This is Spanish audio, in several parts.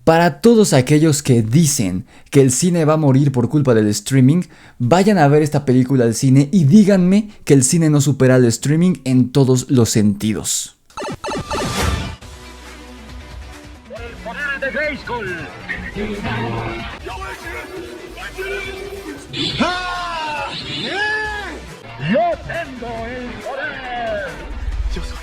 Para todos aquellos que dicen que el cine va a morir por culpa del streaming, vayan a ver esta película al cine y díganme que el cine no supera al streaming en todos los sentidos. El poder de Grayskull. Yo tengo el poder. Yo soy.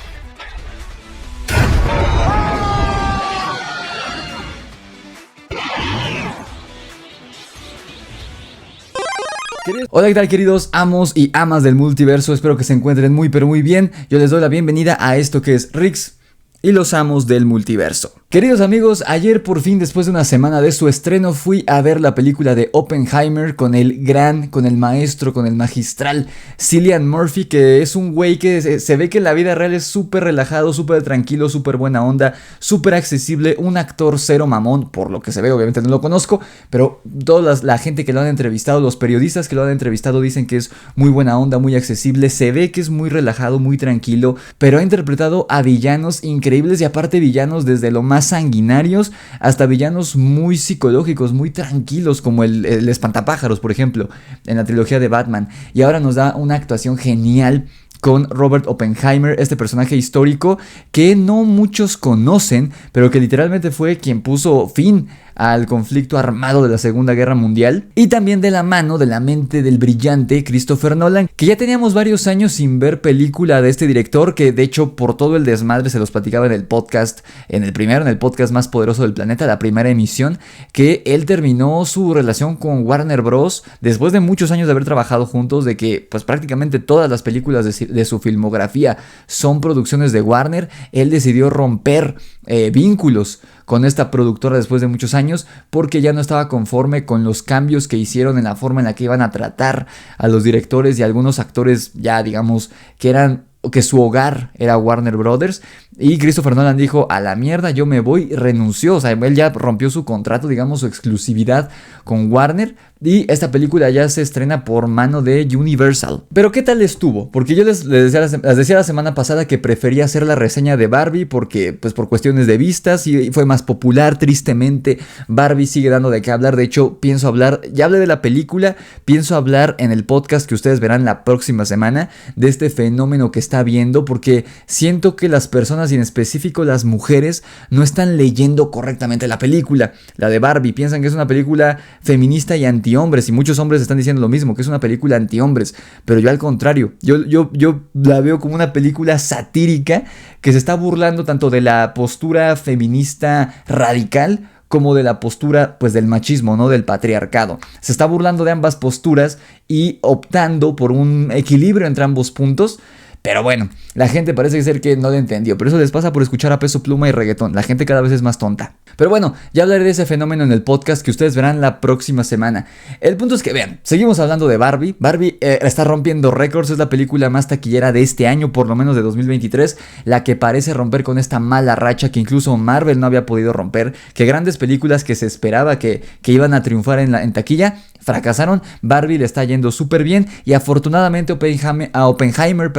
Hola, ¿qué tal, queridos amos y amas del multiverso? Espero que se encuentren muy pero muy bien. Yo les doy la bienvenida a esto que es Rix y los amos del multiverso. Queridos amigos, ayer por fin, después de una semana de su estreno, fui a ver la película de Oppenheimer con el maestro, con el magistral Cillian Murphy, que es un güey que se ve que en la vida real es súper relajado, súper tranquilo, súper buena onda, súper accesible, un actor cero mamón, por lo que se ve, obviamente no lo conozco, pero toda la gente que lo han entrevistado, los periodistas que lo han entrevistado dicen que es muy buena onda, muy accesible, se ve que es muy relajado, muy tranquilo, pero ha interpretado a villanos increíbles y aparte villanos desde lo más sanguinarios hasta villanos muy psicológicos, muy tranquilos, como el espantapájaros, por ejemplo, en la trilogía de Batman. Y ahora nos da una actuación genial con Robert Oppenheimer, este personaje histórico que no muchos conocen, pero que literalmente fue quien puso fin al conflicto armado de la Segunda Guerra Mundial, y también de la mano de la mente del brillante Christopher Nolan, que ya teníamos varios años sin ver película de este director, que de hecho por todo el desmadre se los platicaba en el podcast, en el podcast más poderoso del planeta, la primera emisión, que él terminó su relación con Warner Bros. Después de muchos años de haber trabajado juntos, de que pues prácticamente todas las películas de su filmografía son producciones de Warner. Él decidió romper vínculos con esta productora después de muchos años porque ya no estaba conforme con los cambios que hicieron en la forma en la que iban a tratar a los directores y a algunos actores, ya digamos que su hogar era Warner Brothers, y Christopher Nolan dijo: a la mierda, yo me voy, renunció. O sea, él ya rompió su contrato, digamos, su exclusividad con Warner, y esta película ya se estrena por mano de Universal. Pero ¿qué tal estuvo? Porque yo les decía la semana pasada que prefería hacer la reseña de Barbie porque, pues, por cuestiones de vistas, y fue más popular. Tristemente, Barbie sigue dando de qué hablar. De hecho, ya hablé de la película, pienso hablar en el podcast que ustedes verán la próxima semana de este fenómeno que está viendo, porque siento que las personas, y en específico las mujeres, no están leyendo correctamente la película, la de Barbie. Piensan que es una película feminista y antihombres, y muchos hombres están diciendo lo mismo, que es una película antihombres, pero yo al contrario, yo la veo como una película satírica que se está burlando tanto de la postura feminista radical como de la postura, pues, del machismo, ¿no? Del patriarcado. Se está burlando de ambas posturas y optando por un equilibrio entre ambos puntos. Pero bueno, la gente parece ser que no lo entendió. Pero eso les pasa por escuchar a Peso Pluma y reggaetón. La gente cada vez es más tonta. Pero bueno, ya hablaré de ese fenómeno en el podcast que ustedes verán la próxima semana. El punto es que, vean, seguimos hablando de Barbie. Barbie está rompiendo récords. Es la película más taquillera de este año, por lo menos de 2023. La que parece romper con esta mala racha que incluso Marvel no había podido romper. Que grandes películas que se esperaba que iban a triunfar en taquilla fracasaron. Barbie le está yendo súper bien, y afortunadamente a Oppenheimer,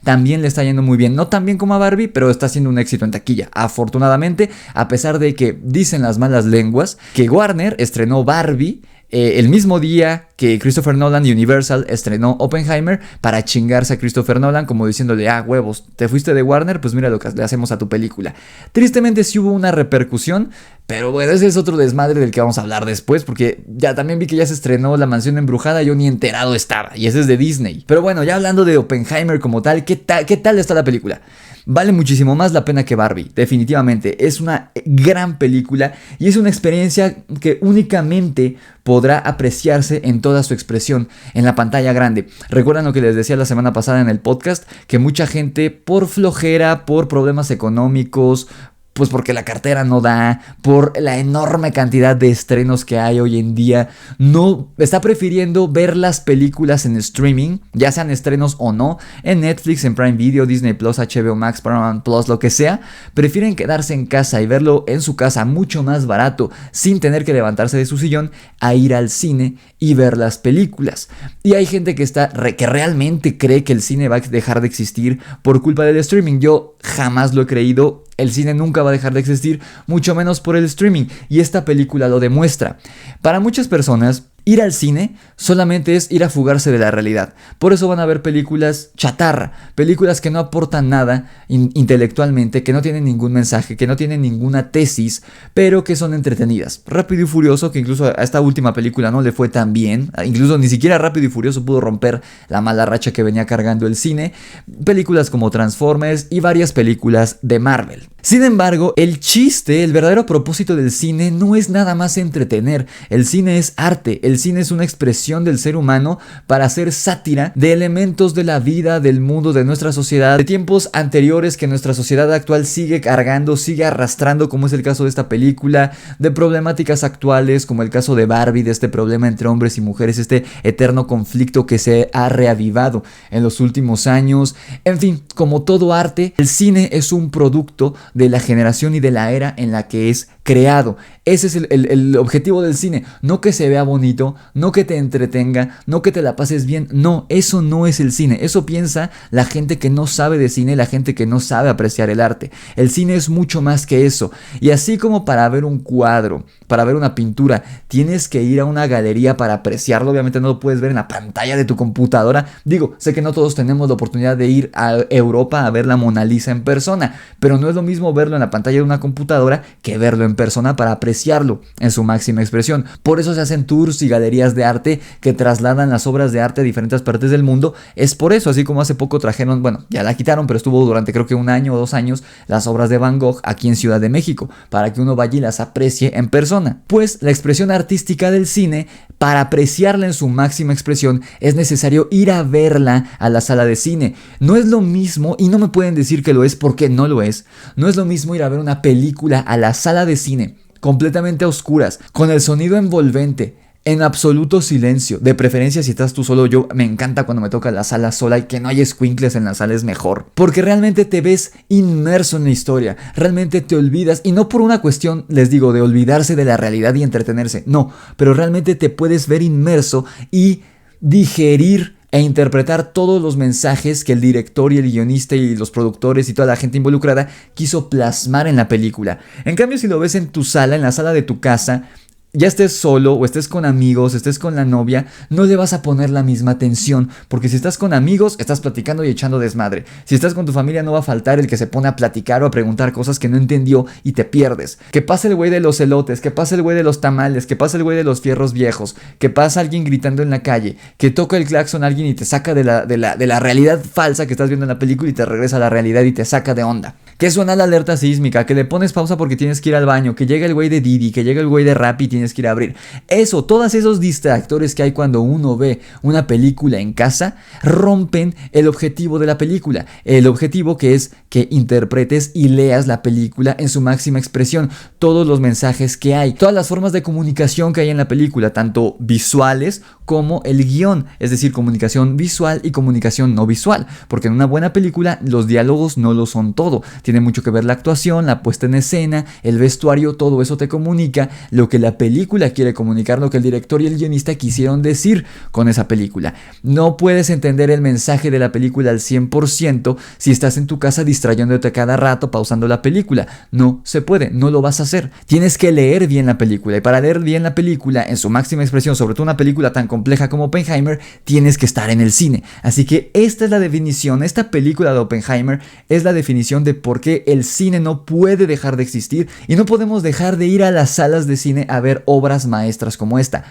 también le está yendo muy bien. No tan bien como a Barbie, pero está siendo un éxito en taquilla, afortunadamente, a pesar de que dicen las malas lenguas que Warner estrenó Barbie el mismo día que Christopher Nolan y Universal estrenó Oppenheimer, para chingarse a Christopher Nolan, como diciéndole: huevos, te fuiste de Warner, pues mira lo que le hacemos a tu película. Tristemente sí hubo una repercusión, pero bueno, ese es otro desmadre del que vamos a hablar después, porque ya también vi que ya se estrenó La Mansión Embrujada, yo ni enterado estaba, y ese es de Disney. Pero bueno, ya hablando de Oppenheimer como tal, ¿qué tal está la película? Vale muchísimo más la pena que Barbie, definitivamente. Es una gran película y es una experiencia que únicamente podrá apreciarse en toda su expresión en la pantalla grande. Recuerdan lo que les decía la semana pasada en el podcast, que mucha gente, por flojera, por problemas económicos, pues porque la cartera no da, por la enorme cantidad de estrenos que hay hoy en día, no está prefiriendo ver las películas en streaming, ya sean estrenos o no, en Netflix, en Prime Video, Disney Plus, HBO Max, Paramount Plus, lo que sea. Prefieren quedarse en casa y verlo en su casa mucho más barato, sin tener que levantarse de su sillón, a ir al cine y ver las películas. Y hay gente que realmente cree que el cine va a dejar de existir por culpa del streaming. Yo jamás lo he creído. El cine nunca va a dejar de existir, mucho menos por el streaming, y esta película lo demuestra. Para muchas personas, ir al cine solamente es ir a fugarse de la realidad. Por eso van a ver películas chatarra, películas que no aportan nada intelectualmente, que no tienen ningún mensaje, que no tienen ninguna tesis, pero que son entretenidas. Rápido y Furioso, que incluso a esta última película no le fue tan bien, incluso ni siquiera Rápido y Furioso pudo romper la mala racha que venía cargando el cine. Películas como Transformers y varias películas de Marvel. Sin embargo, el chiste, el verdadero propósito del cine no es nada más entretener. El cine es arte, el cine es una expresión del ser humano para hacer sátira de elementos de la vida, del mundo, de nuestra sociedad, de tiempos anteriores que nuestra sociedad actual sigue cargando, sigue arrastrando, como es el caso de esta película, de problemáticas actuales, como el caso de Barbie, de este problema entre hombres y mujeres, este eterno conflicto que se ha reavivado en los últimos años. En fin, como todo arte, el cine es un producto de la generación y de la era en la que es creado. Ese es el objetivo del cine, no que se vea bonito, no que te entretenga, no que te la pases bien, no, eso no es el cine, eso piensa la gente que no sabe de cine, la gente que no sabe apreciar el arte. El cine es mucho más que eso, y así como para ver un cuadro, para ver una pintura, tienes que ir a una galería para apreciarlo, obviamente no lo puedes ver en la pantalla de tu computadora. Digo, sé que no todos tenemos la oportunidad de ir a Europa a ver la Mona Lisa en persona, pero no es lo mismo verlo en la pantalla de una computadora que verlo en persona para apreciarlo en su máxima expresión. Por eso se hacen tours y galerías de arte que trasladan las obras de arte a diferentes partes del mundo. Es por eso, así como hace poco trajeron, bueno, ya la quitaron, pero estuvo durante creo que 1 año o 2 años las obras de Van Gogh aquí en Ciudad de México, para que uno vaya y las aprecie en persona. Pues la expresión artística del cine, para apreciarla en su máxima expresión, es necesario ir a verla a la sala de cine. No es lo mismo, y no me pueden decir que lo es porque no lo es, no es lo mismo ir a ver una película a la sala de cine, completamente a oscuras, con el sonido envolvente, en absoluto silencio, de preferencia si estás tú solo. Yo me encanta cuando me toca la sala sola y que no hay escuincles en la sala, es mejor, porque realmente te ves inmerso en la historia, realmente te olvidas, y no por una cuestión, les digo, de olvidarse de la realidad y entretenerse, no, pero realmente te puedes ver inmerso y digerir e interpretar todos los mensajes que el director y el guionista y los productores y toda la gente involucrada quiso plasmar en la película. En cambio, si lo ves en tu sala, en la sala de tu casa, ya estés solo o estés con amigos, estés con la novia, no le vas a poner la misma atención, porque si estás con amigos, estás platicando y echando desmadre. Si estás con tu familia, no va a faltar el que se pone a platicar o a preguntar cosas que no entendió y te pierdes. Que pase el güey de los elotes, que pase el güey de los tamales, que pase el güey de los fierros viejos, que pasa alguien gritando en la calle, que toca el claxon a alguien y te saca de la realidad falsa que estás viendo en la película y te regresa a la realidad y te saca de onda. Que suena la alerta sísmica, que le pones pausa porque tienes que ir al baño, que llega el güey de Didi, que llega el güey de Rappi y tienes que ir a abrir. Eso, todos esos distractores que hay cuando uno ve una película en casa, rompen el objetivo de la película. El objetivo que es que interpretes y leas la película en su máxima expresión. Todos los mensajes que hay, todas las formas de comunicación que hay en la película, tanto visuales como el guión, es decir, comunicación visual y comunicación no visual, porque en una buena película los diálogos no lo son todo, tiene mucho que ver la actuación, la puesta en escena, el vestuario, todo eso te comunica lo que la película quiere comunicar, lo que el director y el guionista quisieron decir con esa película. No puedes entender el mensaje de la película al 100% si estás en tu casa distrayéndote cada rato, pausando la película. No se puede, no lo vas a hacer. Tienes que leer bien la película, y para leer bien la película en su máxima expresión, sobre todo una película tan compleja como Oppenheimer, tienes que estar en el cine. Así que esta es la definición, esta película de Oppenheimer es la definición de por qué el cine no puede dejar de existir y no podemos dejar de ir a las salas de cine a ver obras maestras como esta.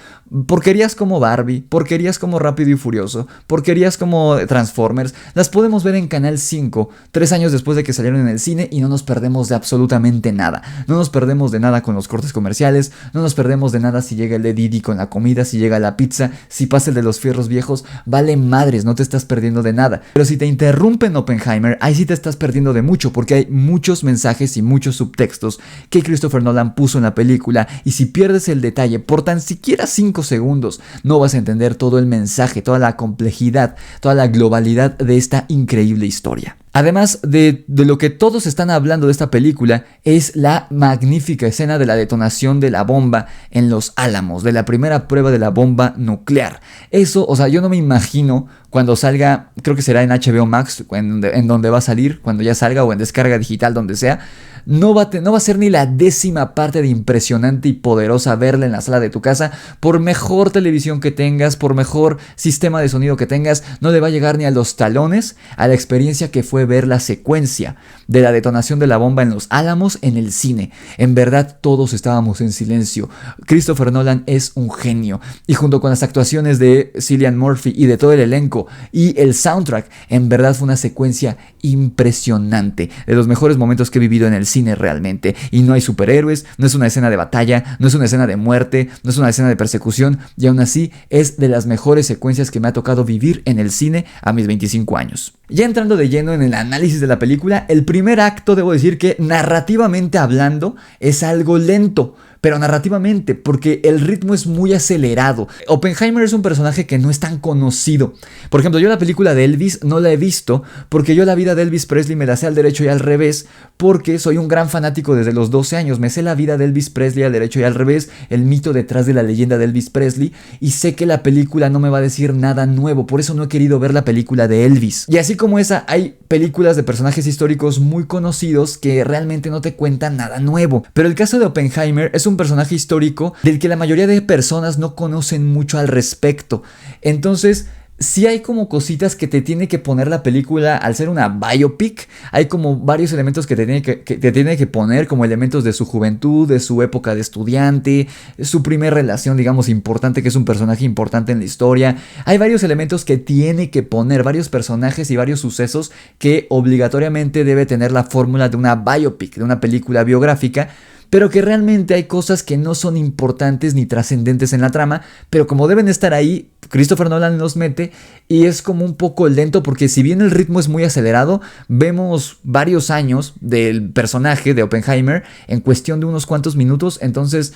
Porquerías como Barbie, porquerías como Rápido y Furioso, porquerías como Transformers, las podemos ver en Canal 5 3 años después de que salieron en el cine y no nos perdemos de absolutamente nada. No nos perdemos de nada con los cortes comerciales, no nos perdemos de nada si llega el de Didi con la comida, si llega la pizza, si pasa el de los fierros viejos, vale madres, no te estás perdiendo de nada. Pero si te interrumpen Oppenheimer, ahí sí te estás perdiendo de mucho, porque hay muchos mensajes y muchos subtextos que Christopher Nolan puso en la película, y si pierdes el detalle por tan siquiera 5 segundos, no vas a entender todo el mensaje, toda la complejidad, toda la globalidad de esta increíble historia. Además de lo que todos están hablando de esta película, es la magnífica escena de la detonación de la bomba en Los Álamos, de la primera prueba de la bomba nuclear. Eso, o sea, yo no me imagino cuando salga, creo que será en HBO Max, en donde va a salir, cuando ya salga, o en descarga digital, donde sea, no va a ser ni la 10ª parte de impresionante y poderosa verla en la sala de tu casa. Por mejor televisión que tengas, por mejor sistema de sonido que tengas, no le va a llegar ni a los talones a la experiencia que fue ver la secuencia de la detonación de la bomba en Los Álamos en el cine. En verdad todos estábamos en silencio. Christopher Nolan es un genio, y junto con las actuaciones de Cillian Murphy y de todo el elenco y el soundtrack, en verdad fue una secuencia impresionante, de los mejores momentos que he vivido en el cine realmente. Y no hay superhéroes, no es una escena de batalla, no es una escena de muerte, no es una escena de persecución, y aún así es de las mejores secuencias que me ha tocado vivir en el cine a mis 25 años. Ya entrando de lleno en el análisis de la película, el primer acto, debo decir que narrativamente hablando es algo lento, pero narrativamente, porque el ritmo es muy acelerado. Oppenheimer es un personaje que no es tan conocido. Por ejemplo, yo la película de Elvis no la he visto, porque yo la vida de Elvis Presley me la sé al derecho y al revés, porque soy un gran fanático desde los 12 años. Me sé la vida de Elvis Presley al derecho y al revés, el mito detrás de la leyenda de Elvis Presley, y sé que la película no me va a decir nada nuevo, por eso no he querido ver la película de Elvis. Y así como esa, hay películas de personajes históricos muy conocidos que realmente no te cuentan nada nuevo. Pero el caso de Oppenheimer es un personaje histórico del que la mayoría de personas no conocen mucho al respecto. Entonces, sí hay como cositas que te tiene que poner la película al ser una biopic. Hay como varios elementos que te tiene que poner, como elementos de su juventud, de su época de estudiante, su primera relación, digamos, importante, que es un personaje importante en la historia. Hay varios elementos que tiene que poner, varios personajes y varios sucesos que obligatoriamente debe tener la fórmula de una biopic, de una película biográfica, pero que realmente hay cosas que no son importantes ni trascendentes en la trama, pero como deben estar ahí, Christopher Nolan los mete, y es como un poco lento, porque si bien el ritmo es muy acelerado, vemos varios años del personaje de Oppenheimer en cuestión de unos cuantos minutos. Entonces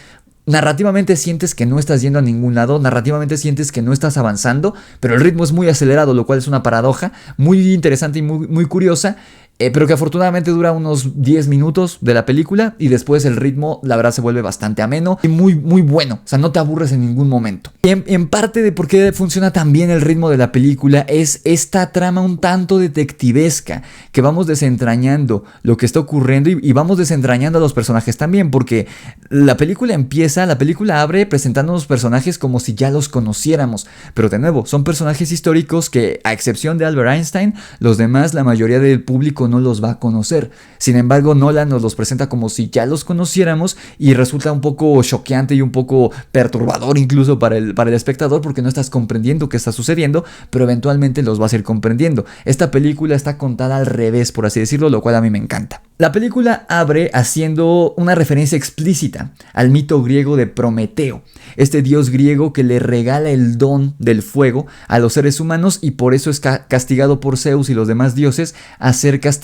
narrativamente sientes que no estás yendo a ningún lado, narrativamente sientes que no estás avanzando, pero el ritmo es muy acelerado, lo cual es una paradoja muy interesante y muy curiosa. Pero que afortunadamente dura unos 10 minutos de la película, y después el ritmo, la verdad, se vuelve bastante ameno y muy bueno. O sea, no te aburres en ningún momento. Y en parte de por qué funciona tan bien el ritmo de la película es esta trama un tanto detectivesca, que vamos desentrañando lo que está ocurriendo y vamos desentrañando a los personajes también, porque la película abre presentándonos personajes como si ya los conociéramos. Pero de nuevo, son personajes históricos que, a excepción de Albert Einstein, los demás, la mayoría del público no los va a conocer. Sin embargo, Nolan nos los presenta como si ya los conociéramos, y resulta un poco choqueante y un poco perturbador incluso para el espectador, porque no estás comprendiendo qué está sucediendo, pero eventualmente los vas a ir comprendiendo. Esta película está contada al revés, por así decirlo, lo cual a mí me encanta. La película abre haciendo una referencia explícita al mito griego de Prometeo, este dios griego que le regala el don del fuego a los seres humanos, y por eso es castigado por Zeus y los demás dioses a ser castigado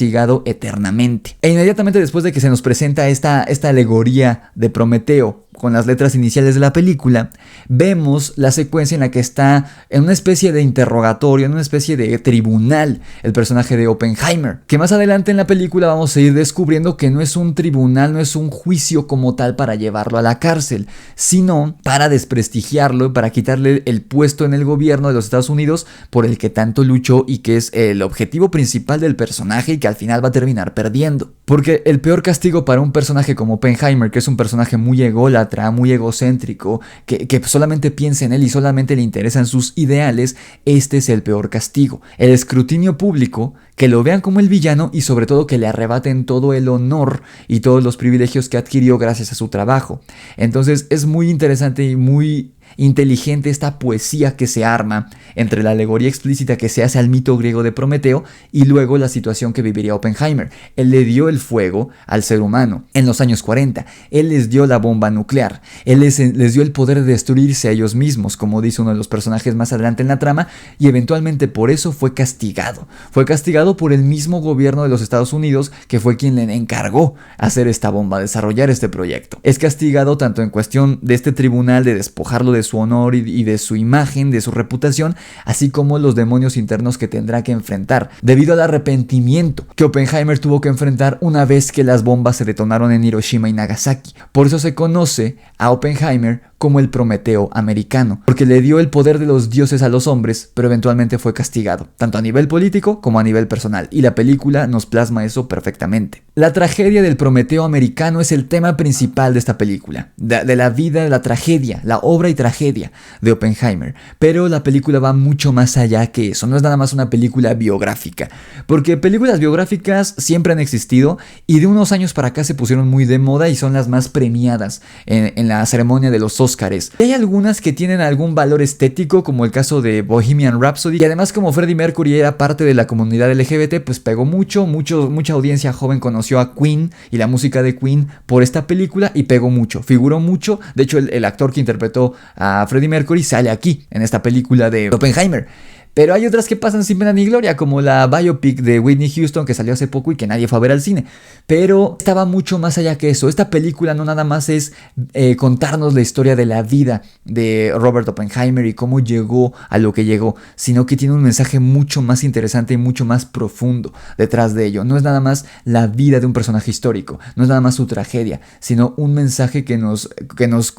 eternamente. E inmediatamente después de que se nos presenta esta alegoría de Prometeo con las letras iniciales de la película, vemos la secuencia en la que está en una especie de interrogatorio, en una especie de tribunal, el personaje de Oppenheimer, que más adelante en la película vamos a ir descubriendo que no es un tribunal, no es un juicio como tal para llevarlo a la cárcel, sino para desprestigiarlo, para quitarle el puesto en el gobierno de los Estados Unidos por el que tanto luchó, y que es el objetivo principal del personaje, y que al final va a terminar perdiendo. Porque el peor castigo para un personaje como Oppenheimer, que es un personaje muy ególatra, muy egocéntrico, que solamente piensa en él y solamente le interesan sus ideales, este es el peor castigo. El escrutinio público, que lo vean como el villano, y sobre todo que le arrebaten todo el honor y todos los privilegios que adquirió gracias a su trabajo. Entonces es muy interesante y muy inteligente esta poesía que se arma entre la alegoría explícita que se hace al mito griego de Prometeo y luego la situación que viviría Oppenheimer. Él le dio el fuego al ser humano en los años 40, él les dio la bomba nuclear, él les dio el poder de destruirse a ellos mismos, como dice uno de los personajes más adelante en la trama, y eventualmente por eso fue castigado por el mismo gobierno de los Estados Unidos, que fue quien le encargó hacer esta bomba, desarrollar este proyecto. Es castigado tanto en cuestión de este tribunal de despojarlo de su honor y de su imagen, de su reputación, así como los demonios internos que tendrá que enfrentar, debido al arrepentimiento que Oppenheimer tuvo que enfrentar una vez que las bombas se detonaron en Hiroshima y Nagasaki. Por eso se conoce a Oppenheimer como el Prometeo americano, porque le dio el poder de los dioses a los hombres, pero eventualmente fue castigado, tanto a nivel político como a nivel personal, y la película nos plasma eso perfectamente. La tragedia del Prometeo americano es el tema principal de esta película, de la vida, de la tragedia, la obra y tragedia de Oppenheimer, pero la película va mucho más allá que eso, no es nada más una película biográfica, porque películas biográficas siempre han existido y de unos años para acá se pusieron muy de moda y son las más premiadas en la ceremonia de los Óscares. Hay algunas que tienen algún valor estético, como el caso de Bohemian Rhapsody, y además como Freddie Mercury era parte de la comunidad LGBT, pues pegó mucha audiencia joven conoció a Queen y la música de Queen por esta película y pegó mucho, figuró mucho. De hecho el actor que interpretó a Freddie Mercury sale aquí en esta película de Oppenheimer. Pero hay otras que pasan sin pena ni gloria, como la biopic de Whitney Houston que salió hace poco y que nadie fue a ver al cine. Pero estaba mucho más allá que eso. Esta película no nada más es contarnos la historia de la vida de Robert Oppenheimer y cómo llegó a lo que llegó, sino que tiene un mensaje mucho más interesante y mucho más profundo detrás de ello. No es nada más la vida de un personaje histórico, no es nada más su tragedia, sino un mensaje que nos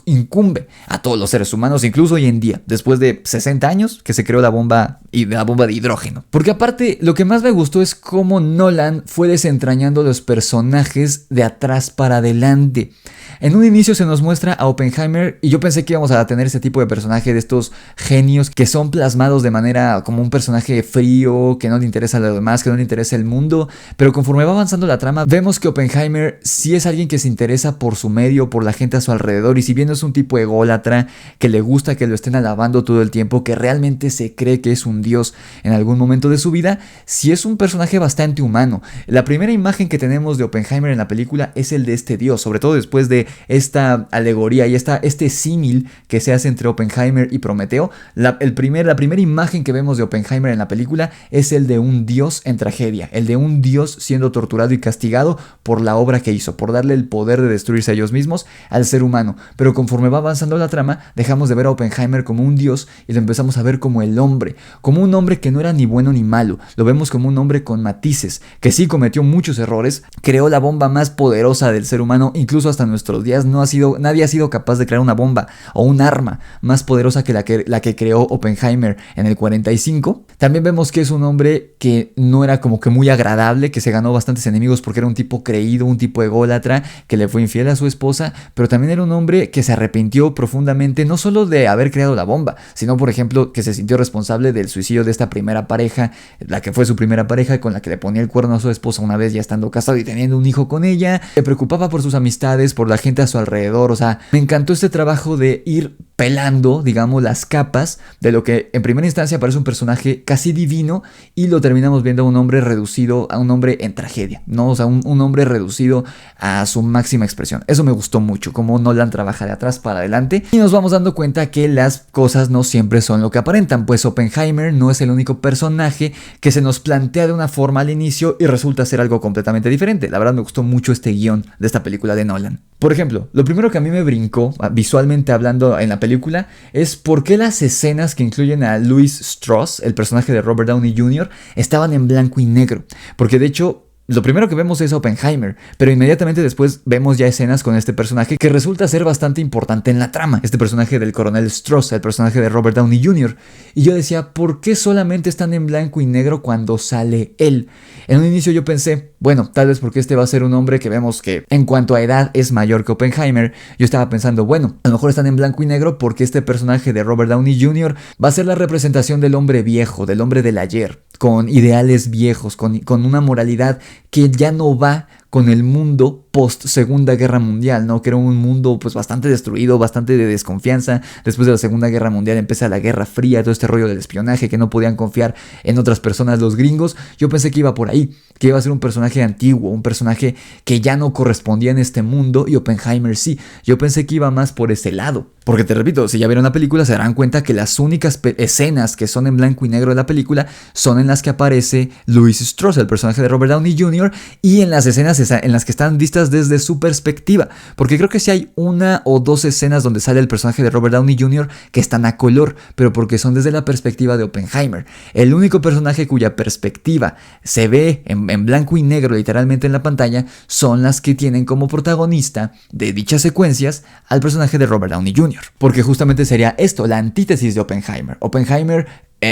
incumbe a todos los seres humanos, incluso hoy en día, después de 60 años que se creó la bomba de hidrógeno. Porque aparte, lo que más me gustó es cómo Nolan fue desentrañando los personajes de atrás para adelante. En un inicio se nos muestra a Oppenheimer y yo pensé que íbamos a tener ese tipo de personaje, de estos genios que son plasmados de manera como un personaje frío, que no le interesa lo demás, que no le interesa el mundo, pero conforme va avanzando la trama vemos que Oppenheimer sí es alguien que se interesa por su medio, por la gente a su alrededor, y si bien no es un tipo ególatra, que le gusta que lo estén alabando todo el tiempo, que realmente se cree que es un dios en algún momento de su vida, sí es un personaje bastante humano. La primera imagen que tenemos de Oppenheimer en la película es el de este dios, sobre todo después de esta alegoría y este símil que se hace entre Oppenheimer y Prometeo. La primera imagen que vemos de Oppenheimer en la película es el de un dios en tragedia, el de un dios siendo torturado y castigado por la obra que hizo, por darle el poder de destruirse a ellos mismos al ser humano. Pero conforme va avanzando la trama, dejamos de ver a Oppenheimer como un dios y lo empezamos a ver como el hombre, como un hombre que no era ni bueno ni malo. Lo vemos como un hombre con matices, que sí cometió muchos errores, creó la bomba más poderosa del ser humano, incluso hasta nuestros días nadie ha sido capaz de crear una bomba o un arma más poderosa que la que creó Oppenheimer en el 45. También vemos que es un hombre que no era como que muy agradable, que se ganó bastantes enemigos porque era un tipo creído, un tipo ególatra, que le fue infiel a su esposa, pero también era un hombre que se arrepintió profundamente, no solo de haber creado la bomba, sino por ejemplo que se sintió responsable del suicidio de esta primera pareja, la que fue su primera pareja, con la que le ponía el cuerno a su esposa una vez ya estando casado y teniendo un hijo con ella. Se preocupaba por sus amistades, por la gente a su alrededor. O sea, me encantó este trabajo de ir pelando, digamos, las capas de lo que en primera instancia parece un personaje casi divino y lo terminamos viendo a un hombre reducido, a un hombre en tragedia, ¿no? O sea, un hombre reducido a su máxima expresión. Eso me gustó mucho, cómo Nolan trabaja de atrás para adelante y nos vamos dando cuenta que las cosas no siempre son lo que aparentan, pues Oppenheimer no es el único personaje que se nos plantea de una forma al inicio y resulta ser algo completamente diferente. La verdad me gustó mucho este guión de esta película de Nolan. Por ejemplo, lo primero que a mí me brincó, visualmente hablando en la película, es por qué las escenas que incluyen a Louis Strauss, el personaje de Robert Downey Jr., estaban en blanco y negro. Porque de hecho, lo primero que vemos es a Oppenheimer, pero inmediatamente después vemos ya escenas con este personaje que resulta ser bastante importante en la trama. Este personaje del coronel Strauss, el personaje de Robert Downey Jr. Y yo decía, ¿por qué solamente están en blanco y negro cuando sale él? En un inicio yo pensé, bueno, tal vez porque este va a ser un hombre que vemos que en cuanto a edad es mayor que Oppenheimer. Yo estaba pensando, bueno, a lo mejor están en blanco y negro porque este personaje de Robert Downey Jr. va a ser la representación del hombre viejo, del hombre del ayer, con ideales viejos, con una moralidad que ya no va con el mundo post Segunda Guerra Mundial, ¿no? Que era un mundo pues bastante destruido, bastante de desconfianza. Después de la Segunda Guerra Mundial empieza la Guerra Fría, todo este rollo del espionaje, que no podían confiar en otras personas los gringos. Yo pensé que iba por ahí, que iba a ser un personaje antiguo, un personaje que ya no correspondía en este mundo, y Oppenheimer sí. Yo pensé que iba más por ese lado. Porque te repito, si ya vieron la película se darán cuenta que las únicas escenas que son en blanco y negro de la película son en las que aparece Louis Strauss, el personaje de Robert Downey Jr., y en las escenas en las que están vistas cosas desde su perspectiva, porque creo que sí hay una o dos escenas donde sale el personaje de Robert Downey Jr. que están a color, pero porque son desde la perspectiva de Oppenheimer. El único personaje cuya perspectiva se ve en blanco y negro literalmente en la pantalla son las que tienen como protagonista de dichas secuencias al personaje de Robert Downey Jr., porque justamente sería esto, la antítesis de Oppenheimer. Oppenheimer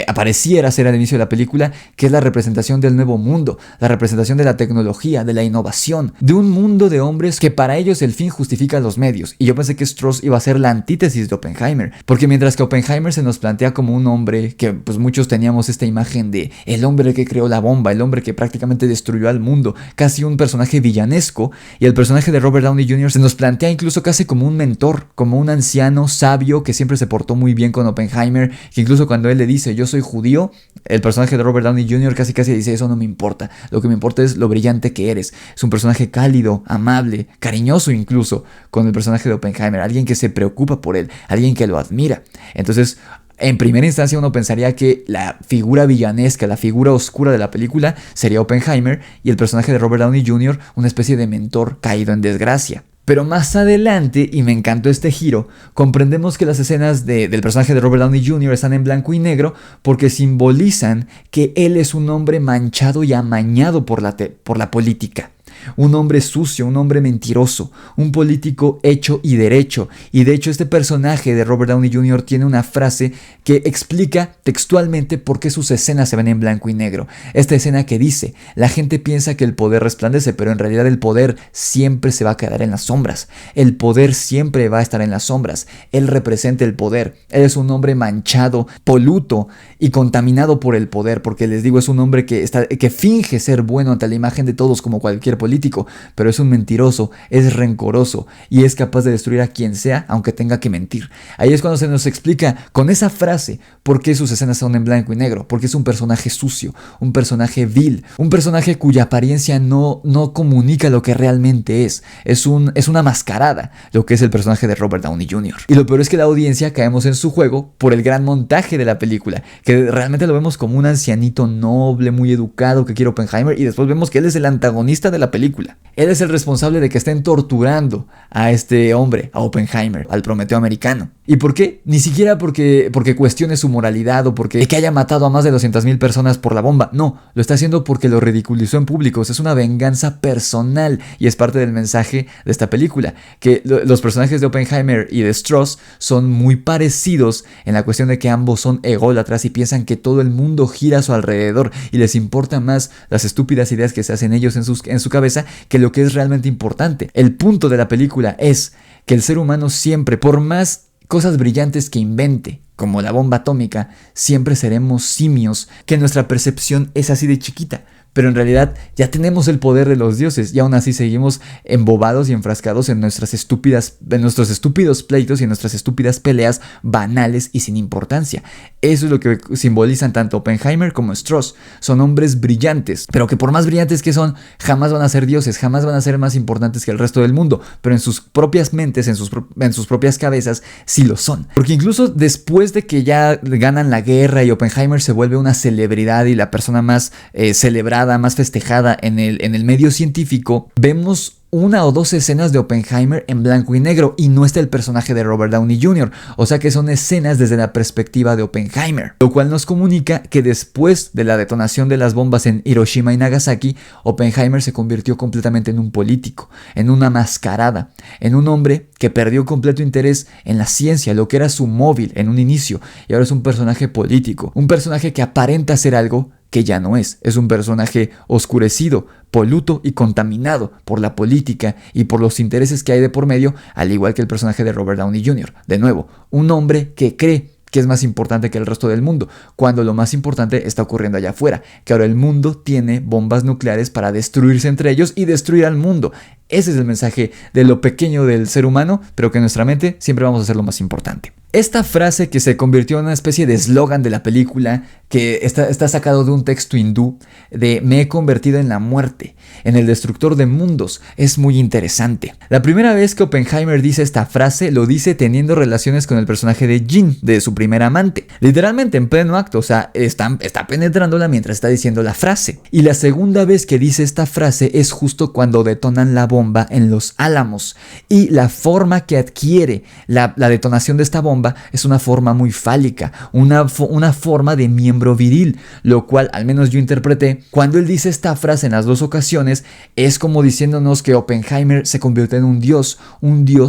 apareciera ser al inicio de la película, que es la representación del nuevo mundo, la representación de la tecnología, de la innovación, de un mundo de hombres que para ellos el fin justifica los medios. Y yo pensé que Strauss iba a ser la antítesis de Oppenheimer, porque mientras que Oppenheimer se nos plantea como un hombre que pues muchos teníamos esta imagen de el hombre que creó la bomba, el hombre que prácticamente destruyó al mundo, casi un personaje villanesco, y el personaje de Robert Downey Jr. se nos plantea incluso casi como un mentor, como un anciano sabio que siempre se portó muy bien con Oppenheimer, que incluso cuando él le dice yo soy judío, el personaje de Robert Downey Jr. casi dice eso no me importa, lo que me importa es lo brillante que eres. Es un personaje cálido, amable, cariñoso incluso con el personaje de Oppenheimer, alguien que se preocupa por él, alguien que lo admira. Entonces en primera instancia uno pensaría que la figura villanesca, la figura oscura de la película sería Oppenheimer y el personaje de Robert Downey Jr. una especie de mentor caído en desgracia. Pero más adelante, y me encantó este giro, comprendemos que las escenas del personaje de Robert Downey Jr. están en blanco y negro porque simbolizan que él es un hombre manchado y amañado por la política. Un hombre sucio, un hombre mentiroso, un político hecho y derecho. Y de hecho este personaje de Robert Downey Jr. tiene una frase que explica textualmente por qué sus escenas se ven en blanco y negro. Esta escena que dice, la gente piensa que el poder resplandece, pero en realidad el poder siempre se va a quedar en las sombras. El poder siempre va a estar en las sombras. Él representa el poder. Él es un hombre manchado, poluto y contaminado por el poder, porque les digo, es un hombre que finge ser bueno ante la imagen de todos como cualquier político, pero es un mentiroso, es rencoroso y es capaz de destruir a quien sea aunque tenga que mentir. Ahí es cuando se nos explica con esa frase por qué sus escenas son en blanco y negro, porque es un personaje sucio, un personaje vil, un personaje cuya apariencia no comunica lo que realmente es una mascarada, lo que es el personaje de Robert Downey Jr. Y lo peor es que la audiencia caemos en su juego por el gran montaje de la película, que realmente lo vemos como un ancianito noble, muy educado que quiere Oppenheimer, y después vemos que él es el antagonista de la película. Él es el responsable de que estén torturando a este hombre, a Oppenheimer, al Prometeo americano. ¿Y por qué? Ni siquiera porque cuestione su moralidad o porque haya matado a más de 200,000 personas por la bomba. No, lo está haciendo porque lo ridiculizó en público. Es una venganza personal y es parte del mensaje de esta película. Que los personajes de Oppenheimer y de Strauss son muy parecidos en la cuestión de que ambos son ególatras y piensan que todo el mundo gira a su alrededor y les importa más las estúpidas ideas que se hacen ellos en su cabeza que lo que es realmente importante. El punto de la película es que el ser humano siempre, por más cosas brillantes que invente, como la bomba atómica, siempre seremos simios, que nuestra percepción es así de chiquita. Pero en realidad ya tenemos el poder de los dioses y aún así seguimos embobados y enfrascados en nuestros estúpidos pleitos y en nuestras estúpidas peleas banales y sin importancia. Eso es lo que simbolizan tanto Oppenheimer como Strauss. Son hombres brillantes, pero que por más brillantes que son, jamás van a ser dioses, jamás van a ser más importantes que el resto del mundo. Pero en sus propias mentes, en sus propias cabezas, sí lo son. Porque incluso después de que ya ganan la guerra y Oppenheimer se vuelve una celebridad y la persona más celebrada, más festejada en el medio científico, vemos una o dos escenas de Oppenheimer en blanco y negro y no está el personaje de Robert Downey Jr., o sea que son escenas desde la perspectiva de Oppenheimer, lo cual nos comunica que después de la detonación de las bombas en Hiroshima y Nagasaki, Oppenheimer se convirtió completamente en un político, en una mascarada, en un hombre que perdió completo interés en la ciencia, lo que era su móvil en un inicio, y ahora es un personaje político, un personaje que aparenta ser algo que ya no es un personaje oscurecido, poluto y contaminado por la política y por los intereses que hay de por medio, al igual que el personaje de Robert Downey Jr. De nuevo, un hombre que cree que es más importante que el resto del mundo, cuando lo más importante está ocurriendo allá afuera, que ahora el mundo tiene bombas nucleares para destruirse entre ellos y destruir al mundo. Ese es el mensaje de lo pequeño del ser humano, pero que en nuestra mente siempre vamos a ser lo más importante. Esta frase que se convirtió en una especie de eslogan de la película, que está sacado de un texto hindú, de me he convertido en la muerte, en el destructor de mundos, es muy interesante. La primera vez que Oppenheimer dice esta frase, lo dice teniendo relaciones con el personaje de Jean, de su primera amante. Literalmente en pleno acto, o sea, está penetrándola mientras está diciendo la frase. Y la segunda vez que dice esta frase es justo cuando detonan la bomba en Los Álamos. Y la forma que adquiere la detonación de esta bomba es una forma muy fálica, una forma de miembro viril, lo cual al menos yo interpreté cuando él dice esta frase en las dos ocasiones, es como diciéndonos que Oppenheimer se convierte en un dios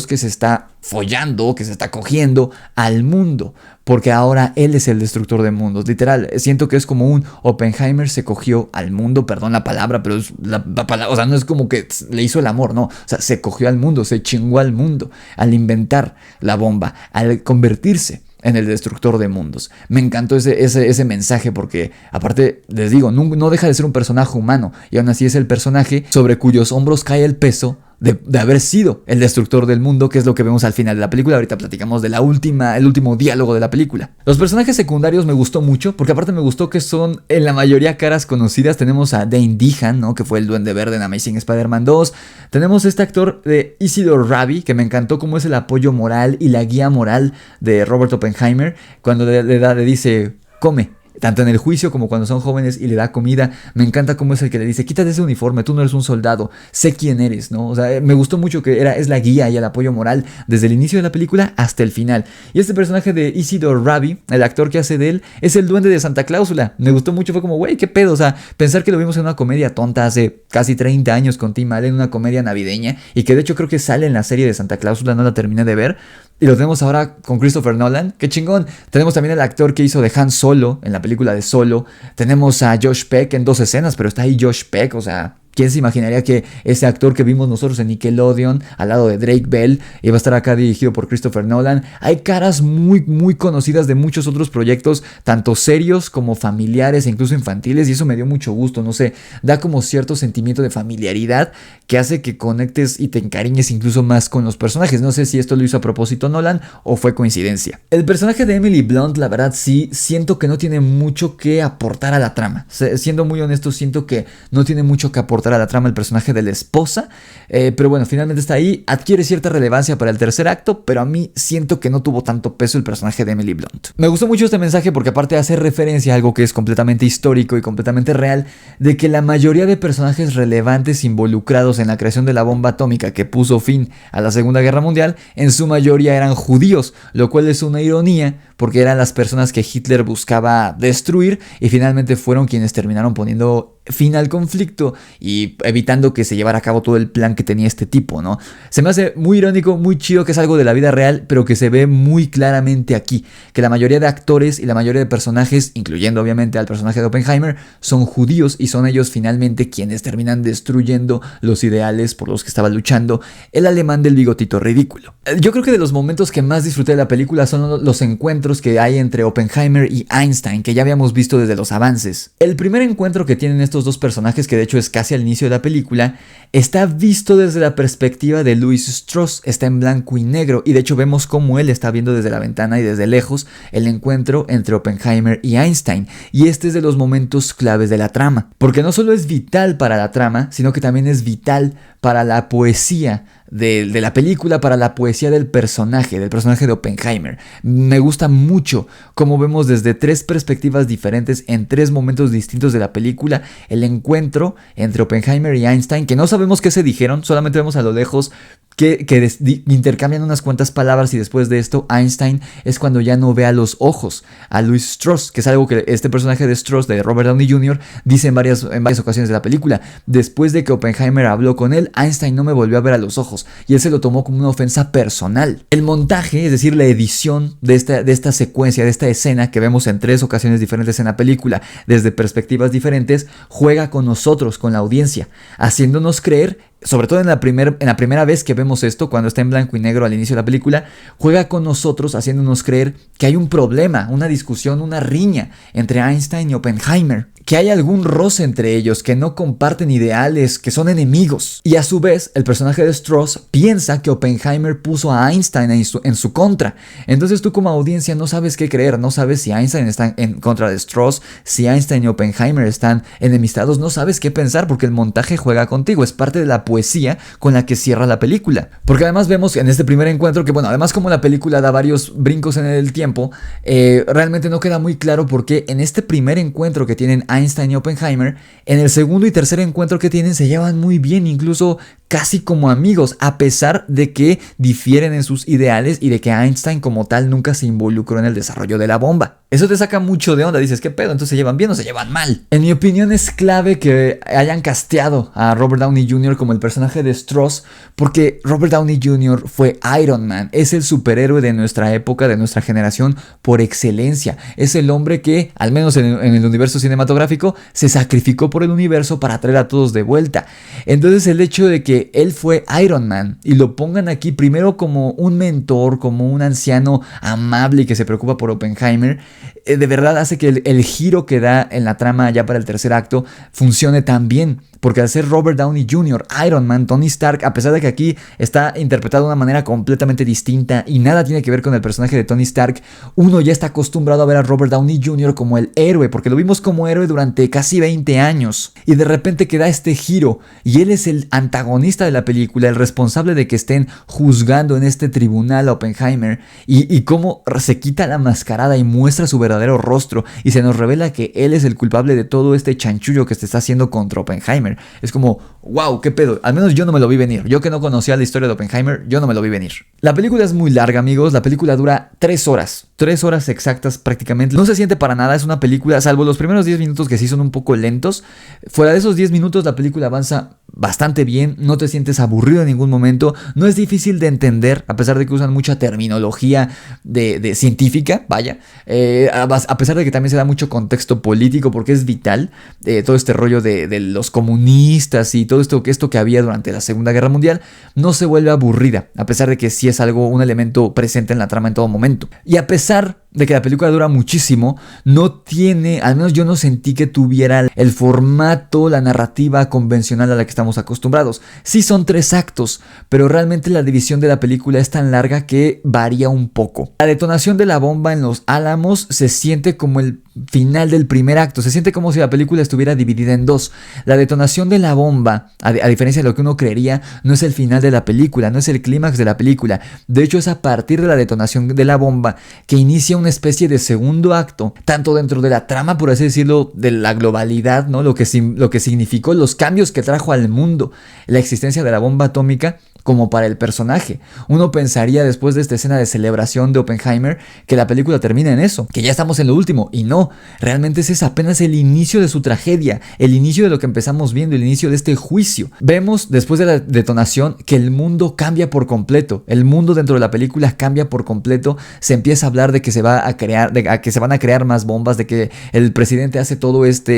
que se está follando, que se está cogiendo al mundo, porque ahora él es el destructor de mundos. Literal, siento que es como un Oppenheimer se cogió al mundo, perdón la palabra, pero es la palabra, o sea, no es como que le hizo el amor, no, o sea, se cogió al mundo, se chingó al mundo al inventar la bomba, al convertirse en el destructor de mundos. Me encantó ese mensaje porque, aparte, les digo, no deja de ser un personaje humano y aún así es el personaje sobre cuyos hombros cae el peso de haber sido el destructor del mundo, que es lo que vemos al final de la película. Ahorita platicamos de el último diálogo de la película. Los personajes secundarios me gustó mucho, porque aparte me gustó que son en la mayoría caras conocidas. Tenemos a Dane DeHaan, ¿no?, que fue el Duende Verde en Amazing Spider-Man 2. Tenemos este actor de Isidore Rabi, que me encantó cómo es el apoyo moral y la guía moral de Robert Oppenheimer, cuando le dice, come. Tanto en el juicio como cuando son jóvenes y le da comida. Me encanta cómo es el que le dice, quítate ese uniforme, tú no eres un soldado, sé quién eres, ¿no? O sea, me gustó mucho que es la guía y el apoyo moral desde el inicio de la película hasta el final. Y este personaje de Isidore Rabi, el actor que hace de él, es el duende de Santa Cláusula. Me gustó mucho, fue como, güey, qué pedo. O sea, pensar que lo vimos en una comedia tonta hace casi 30 años con Tim Allen, una comedia navideña, y que de hecho creo que sale en la serie de Santa Cláusula, no la terminé de ver. Y lo tenemos ahora con Christopher Nolan. ¡Qué chingón! Tenemos también al actor que hizo de Han Solo en la película de Solo. Tenemos a Josh Peck en 2 escenas, pero está ahí Josh Peck, o sea, ¿quién se imaginaría que ese actor que vimos nosotros en Nickelodeon, al lado de Drake Bell, iba a estar acá dirigido por Christopher Nolan? Hay caras muy, muy conocidas de muchos otros proyectos, tanto serios como familiares e incluso infantiles, y eso me dio mucho gusto, no sé, da como cierto sentimiento de familiaridad que hace que conectes y te encariñes incluso más con los personajes. No sé si esto lo hizo a propósito Nolan o fue coincidencia. El personaje de Emily Blunt, la verdad sí, siento que no tiene mucho que aportar a la trama. Siendo muy honesto, siento que no tiene mucho que aportar a la trama el personaje de la esposa, pero bueno, finalmente está ahí, adquiere cierta relevancia para el tercer acto, pero a mí siento que no tuvo tanto peso el personaje de Emily Blunt. Me gustó mucho este mensaje porque aparte hace referencia a algo que es completamente histórico y completamente real, de que la mayoría de personajes relevantes involucrados en la creación de la bomba atómica que puso fin a la Segunda Guerra Mundial, en su mayoría eran judíos, lo cual es una ironía porque eran las personas que Hitler buscaba destruir y finalmente fueron quienes terminaron poniendo fin al conflicto y evitando que se llevara a cabo todo el plan que tenía este tipo, ¿no? Se me hace muy irónico, muy chido, que es algo de la vida real, pero que se ve muy claramente aquí, que la mayoría de actores y la mayoría de personajes, incluyendo obviamente al personaje de Oppenheimer, son judíos y son ellos finalmente quienes terminan destruyendo los ideales por los que estaba luchando el alemán del bigotito ridículo. Yo creo que de los momentos que más disfruté de la película son los encuentros que hay entre Oppenheimer y Einstein, que ya habíamos visto desde los avances. El primer encuentro que tienen estos dos personajes, que de hecho es casi al inicio de la película, está visto desde la perspectiva de Louis Strauss, está en blanco y negro, y de hecho vemos cómo él está viendo desde la ventana y desde lejos el encuentro entre Oppenheimer y Einstein, y este es de los momentos claves de la trama, porque no solo es vital para la trama, sino que también es vital para la poesía de la película, para la poesía del personaje de Oppenheimer. Me gusta mucho cómo vemos desde 3 perspectivas diferentes en 3 momentos distintos de la película el encuentro entre Oppenheimer y Einstein, que no sabemos qué se dijeron, solamente vemos a lo lejos que intercambian unas cuantas palabras, y después de esto Einstein es cuando ya no ve a los ojos a Louis Strauss, que es algo que este personaje de Strauss, de Robert Downey Jr., dice en varias ocasiones de la película. Después de que Oppenheimer habló con él, Einstein no me volvió a ver a los ojos, y él se lo tomó como una ofensa personal. El montaje, es decir, la edición de esta secuencia, de esta escena que vemos en 3 ocasiones diferentes en la película, desde perspectivas diferentes, juega con nosotros, con la audiencia, haciéndonos creer sobre todo en la primera vez que vemos esto, cuando está en blanco y negro al inicio de la película, juega con nosotros haciéndonos creer que hay un problema, una discusión, una riña entre Einstein y Oppenheimer, que hay algún roce entre ellos, que no comparten ideales, que son enemigos. Y a su vez, el personaje de Strauss piensa que Oppenheimer puso a Einstein en su contra. Entonces tú como audiencia no sabes qué creer, no sabes si Einstein está en contra de Strauss, si Einstein y Oppenheimer están enemistados, no sabes qué pensar porque el montaje juega contigo, es parte de la poesía con la que cierra la película. Porque además vemos en este primer encuentro que, bueno, además como la película da varios brincos en el tiempo, realmente no queda muy claro por qué en este primer encuentro que tienen Einstein y Oppenheimer, en el segundo y tercer encuentro que tienen se llevan muy bien, incluso casi como amigos, a pesar de que difieren en sus ideales y de que Einstein como tal nunca se involucró en el desarrollo de la bomba. Eso te saca mucho de onda, dices, ¿qué pedo? ¿Entonces se llevan bien o se llevan mal? En mi opinión es clave que hayan casteado a Robert Downey Jr. como el personaje de Strauss, porque Robert Downey Jr. fue Iron Man, es el superhéroe de nuestra época, de nuestra generación, por excelencia. Es el hombre que, al menos en el universo cinematográfico, se sacrificó por el universo para traer a todos de vuelta. Entonces el hecho de que él fue Iron Man y lo pongan aquí primero como un mentor, como un anciano amable y que se preocupa por Oppenheimer, de verdad hace que el giro que da en la trama ya para el tercer acto funcione tan bien. Porque al ser Robert Downey Jr., Iron Man, Tony Stark, a pesar de que aquí está interpretado de una manera completamente distinta y nada tiene que ver con el personaje de Tony Stark, uno ya está acostumbrado a ver a Robert Downey Jr. como el héroe, porque lo vimos como héroe durante casi 20 años. Y de repente que da este giro, y él es el antagonista de la película, el responsable de que estén juzgando en este tribunal a Oppenheimer, y cómo se quita la mascarada y muestra su verdadero rostro, y se nos revela que él es el culpable de todo este chanchullo que se está haciendo contra Oppenheimer. Es como, wow, qué pedo. Al menos yo no me lo vi venir. Yo que no conocía la historia de Oppenheimer, yo no me lo vi venir. La película es muy larga, amigos. La película dura 3 horas. 3 horas exactas prácticamente. No se siente para nada. Es una película, salvo los primeros 10 minutos que sí son un poco lentos. Fuera de esos 10 minutos la película avanza bastante bien, no te sientes aburrido en ningún momento, no es difícil de entender, a pesar de que usan mucha terminología de científica, vaya, a pesar de que también se da mucho contexto político, porque es vital, todo este rollo de los comunistas y todo esto que había durante la Segunda Guerra Mundial, no se vuelve aburrida, a pesar de que sí es un elemento presente en la trama en todo momento. Y a pesar de que la película dura muchísimo, no tiene, al menos yo no sentí que tuviera el formato, la narrativa convencional a la que estamos acostumbrados. Sí son 3 actos, pero realmente la división de la película es tan larga que varía un poco. La detonación de la bomba en Los Álamos se siente como el final del primer acto, se siente como si la película estuviera dividida en 2. La detonación de la bomba, a diferencia de lo que uno creería, no es el final de la película, no es el clímax de la película. De hecho, es a partir de la detonación de la bomba que inicia una especie de segundo acto, tanto dentro de la trama, por así decirlo, de la globalidad, ¿no? Lo que significó, los cambios que trajo al mundo la existencia de la bomba atómica, como para el personaje. Uno pensaría después de esta escena de celebración de Oppenheimer que la película termina en eso, que ya estamos en lo último, y no, realmente ese es apenas el inicio de su tragedia, el inicio de lo que empezamos viendo, el inicio de este juicio. Vemos después de la detonación que el mundo cambia por completo, el mundo dentro de la película cambia por completo, se empieza a hablar de que se va a crear, que se van a crear más bombas, de que el presidente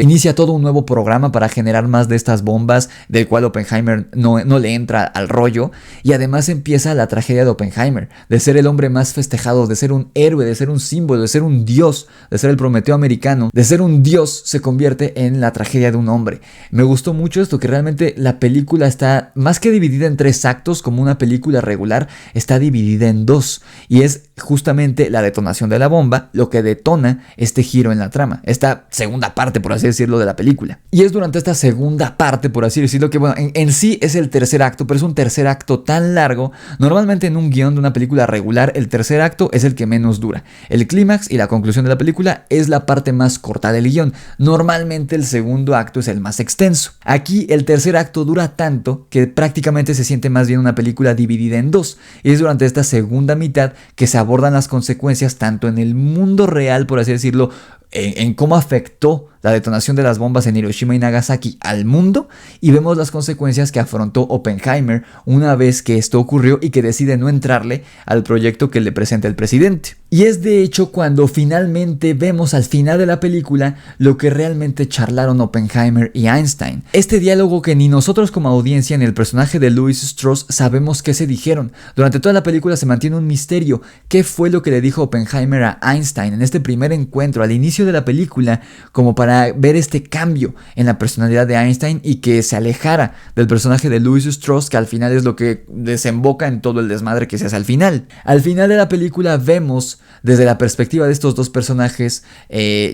inicia todo un nuevo programa para generar más de estas bombas, del cual Oppenheimer no le entra al rollo. Y además empieza la tragedia de Oppenheimer, de ser el hombre más festejado, de ser un héroe, de ser un símbolo, de ser un dios, de ser el Prometeo americano, de ser un dios se convierte en la tragedia de un hombre. Me gustó mucho esto, que realmente la película está más que dividida en 3 actos como una película regular, está dividida en 2, y es justamente la detonación de la bomba lo que detona este giro en la trama, esta segunda parte, por así decirlo, de la película. Y es durante esta segunda parte, por así decirlo, que bueno, en sí es el tercer acto, pero es un tercer acto tan largo. Normalmente en un guión de una película regular el tercer acto es el que menos dura. El clímax y la conclusión de la película es la parte más corta del guión. Normalmente el segundo acto es el más extenso. Aquí el tercer acto dura tanto que prácticamente se siente más bien una película dividida en 2. Y es durante esta segunda mitad que se abordan las consecuencias tanto en el mundo real, por así decirlo, en cómo afectó la detonación de las bombas en Hiroshima y Nagasaki al mundo, y vemos las consecuencias que afrontó Oppenheimer una vez que esto ocurrió y que decide no entrarle al proyecto que le presenta el presidente. Y es de hecho cuando finalmente vemos al final de la película lo que realmente charlaron Oppenheimer y Einstein. Este diálogo que ni nosotros como audiencia ni el personaje de Louis Strauss sabemos qué se dijeron. Durante toda la película se mantiene un misterio. ¿Qué fue lo que le dijo Oppenheimer a Einstein en este primer encuentro al inicio de la película, como para ver este cambio en la personalidad de Einstein y que se alejara del personaje de Louis Strauss, que al final es lo que desemboca en todo el desmadre que se hace al final? Al final de la película vemos desde la perspectiva de estos dos personajes,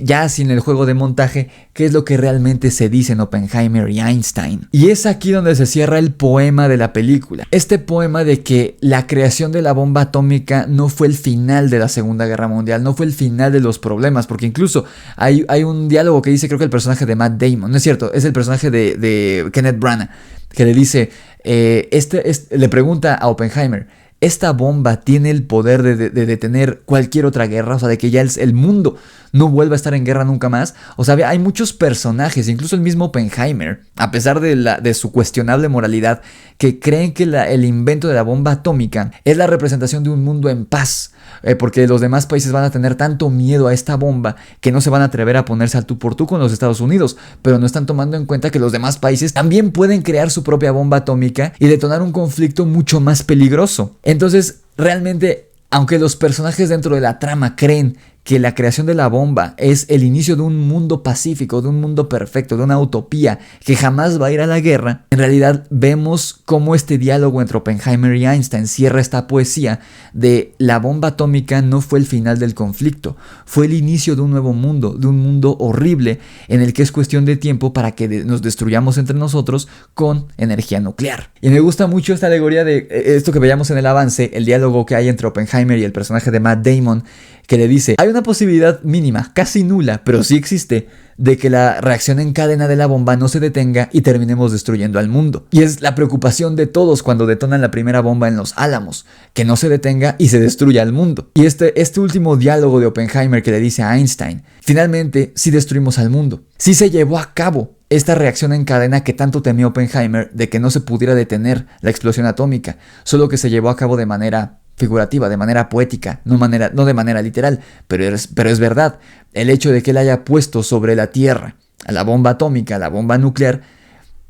ya sin el juego de montaje, qué es lo que realmente se dice en Oppenheimer y Einstein. Y es aquí donde se cierra el poema de la película. Este poema de que la creación de la bomba atómica no fue el final de la Segunda Guerra Mundial, no fue el final de los problemas, porque incluso hay un diálogo que dice, creo que el personaje de Matt Damon, no es cierto, es el personaje de Kenneth Branagh, que le dice, le pregunta a Oppenheimer, ¿esta bomba tiene el poder de detener cualquier otra guerra? O sea, de que ya el mundo no vuelva a estar en guerra nunca más. O sea, hay muchos personajes, incluso el mismo Oppenheimer, a pesar de su cuestionable moralidad, que creen que el invento de la bomba atómica es la representación de un mundo en paz. Porque los demás países van a tener tanto miedo a esta bomba que no se van a atrever a ponerse al tú por tú con los Estados Unidos, pero no están tomando en cuenta que los demás países también pueden crear su propia bomba atómica y detonar un conflicto mucho más peligroso. Entonces, realmente, aunque los personajes dentro de la trama creen que la creación de la bomba es el inicio de un mundo pacífico, de un mundo perfecto, de una utopía que jamás va a ir a la guerra, en realidad vemos cómo este diálogo entre Oppenheimer y Einstein cierra esta poesía de la bomba atómica no fue el final del conflicto, fue el inicio de un nuevo mundo, de un mundo horrible en el que es cuestión de tiempo para que nos destruyamos entre nosotros con energía nuclear. Y me gusta mucho esta alegoría de esto que veíamos en el avance, el diálogo que hay entre Oppenheimer y el personaje de Matt Damon, que le dice, hay una posibilidad mínima, casi nula, pero sí existe, de que la reacción en cadena de la bomba no se detenga y terminemos destruyendo al mundo. Y es la preocupación de todos cuando detonan la primera bomba en Los Álamos, que no se detenga y se destruya al mundo. Y este último diálogo de Oppenheimer que le dice a Einstein, finalmente sí destruimos al mundo, sí se llevó a cabo esta reacción en cadena que tanto temió Oppenheimer de que no se pudiera detener la explosión atómica, solo que se llevó a cabo de manera figurativa, de manera poética, no de manera literal, pero es verdad. El hecho de que él haya puesto sobre la Tierra a la bomba atómica, a la bomba nuclear,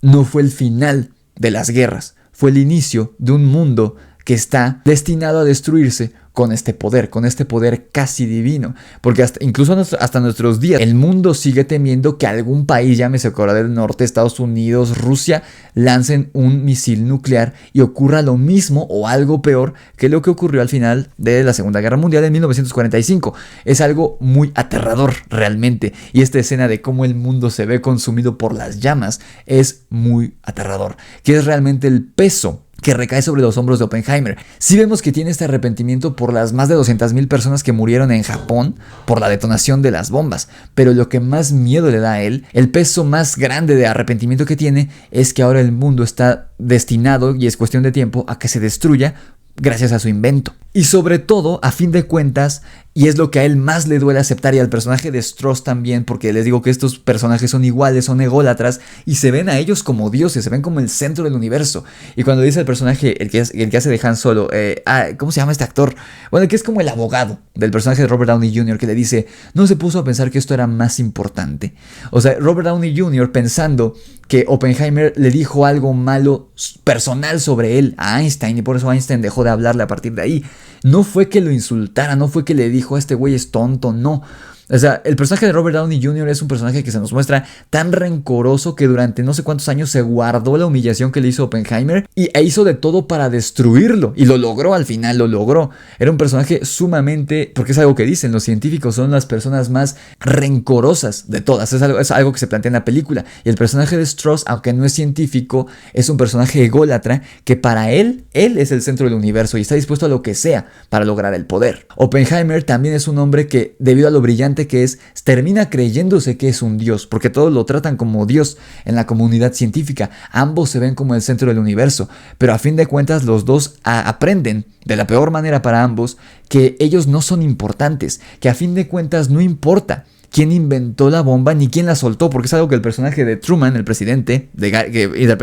no fue el final de las guerras, fue el inicio de un mundo que está destinado a destruirse con este poder casi divino, porque incluso hasta nuestros días el mundo sigue temiendo que algún país, llámese Corea del Norte, Estados Unidos, Rusia, lancen un misil nuclear y ocurra lo mismo o algo peor que lo que ocurrió al final de la Segunda Guerra Mundial en 1945. Es algo muy aterrador realmente, y esta escena de cómo el mundo se ve consumido por las llamas es muy aterrador, que es realmente el peso que recae sobre los hombros de Oppenheimer. Sí vemos que tiene este arrepentimiento por las más de 200,000 personas que murieron en Japón por la detonación de las bombas, pero lo que más miedo le da a él, el peso más grande de arrepentimiento que tiene, es que ahora el mundo está destinado, y es cuestión de tiempo, a que se destruya gracias a su invento. Y sobre todo, a fin de cuentas, y es lo que a él más le duele aceptar, y al personaje de Strauss también, porque les digo que estos personajes son iguales, son ególatras, y se ven a ellos como dioses, se ven como el centro del universo. Y cuando dice el personaje, el que hace de Han Solo, ¿cómo se llama este actor? Bueno, el que es como el abogado del personaje de Robert Downey Jr., que le dice, no se puso a pensar que esto era más importante. O sea, Robert Downey Jr. pensando que Oppenheimer le dijo algo malo personal sobre él a Einstein, y por eso Einstein dejó de hablarle a partir de ahí. No fue que lo insultara, no fue que le dijo este güey es tonto, no. O sea, el personaje de Robert Downey Jr. es un personaje que se nos muestra tan rencoroso que durante no sé cuántos años se guardó la humillación que le hizo Oppenheimer e hizo de todo para destruirlo. Y lo logró, al final lo logró. Era un personaje sumamente, porque es algo que dicen, los científicos son las personas más rencorosas de todas. Es algo que se plantea en la película. Y el personaje de Strauss, aunque no es científico, es un personaje ególatra que para él es el centro del universo y está dispuesto a lo que sea para lograr el poder. Oppenheimer también es un hombre que, debido a lo brillante que es, termina creyéndose que es un dios, porque todos lo tratan como dios en la comunidad científica. Ambos se ven como el centro del universo, pero a fin de cuentas los dos aprenden de la peor manera para ambos que ellos no son importantes, que a fin de cuentas no importa quién inventó la bomba ni quién la soltó, porque es algo que el personaje de Truman, el presidente,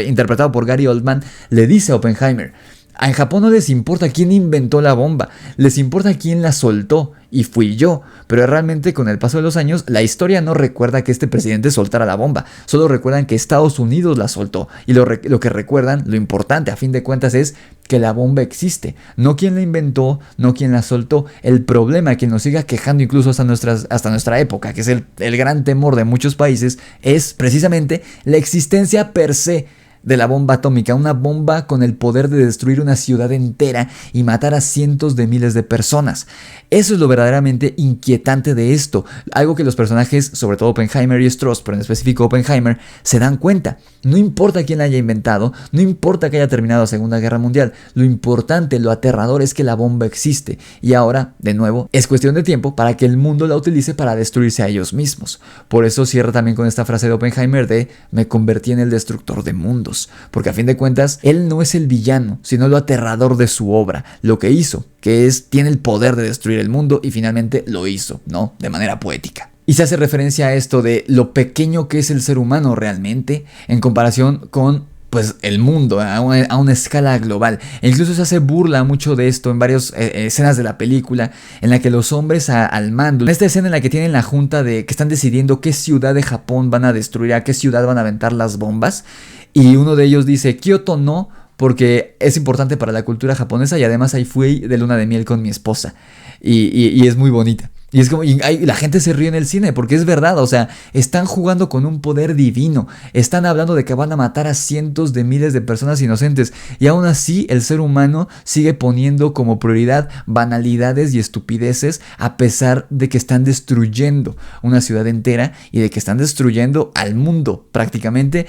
interpretado por Gary Oldman, le dice a Oppenheimer. En Japón no les importa quién inventó la bomba, les importa quién la soltó, y fui yo. Pero realmente con el paso de los años, la historia no recuerda que este presidente soltara la bomba, solo recuerdan que Estados Unidos la soltó. Y lo que recuerdan, lo importante a fin de cuentas, es que la bomba existe, no quién la inventó, no quién la soltó. El problema que nos siga quejando incluso hasta nuestra época, que es el gran temor de muchos países, es precisamente la existencia per se de la bomba atómica, una bomba con el poder de destruir una ciudad entera y matar a cientos de miles de personas. Eso es lo verdaderamente inquietante de esto, algo que los personajes, sobre todo Oppenheimer y Strauss, pero en específico Oppenheimer, se dan cuenta. No importa quién la haya inventado, no importa que haya terminado la Segunda Guerra Mundial, lo importante, lo aterrador es que la bomba existe, y ahora, de nuevo, es cuestión de tiempo para que el mundo la utilice para destruirse a ellos mismos. Por eso cierra también con esta frase de Oppenheimer de "me convertí en el destructor de mundos", porque a fin de cuentas, él no es el villano, sino lo aterrador de su obra, lo que hizo, que tiene el poder de destruir el mundo, y finalmente lo hizo, ¿no? De manera poética. Y se hace referencia a esto de lo pequeño que es el ser humano realmente en comparación con pues el mundo a una escala global. E incluso se hace burla mucho de esto en varias escenas de la película, en la que los hombres al mando, en esta escena en la que tienen la junta de que están decidiendo qué ciudad de Japón van a destruir, a qué ciudad van a aventar las bombas, y uno de ellos dice: Kioto no, porque es importante para la cultura japonesa, y además ahí fui de luna de miel con mi esposa, y es muy bonita. Y es como, la gente se ríe en el cine porque es verdad, o sea, están jugando con un poder divino, están hablando de que van a matar a cientos de miles de personas inocentes, y aún así el ser humano sigue poniendo como prioridad banalidades y estupideces, a pesar de que están destruyendo una ciudad entera y de que están destruyendo al mundo prácticamente.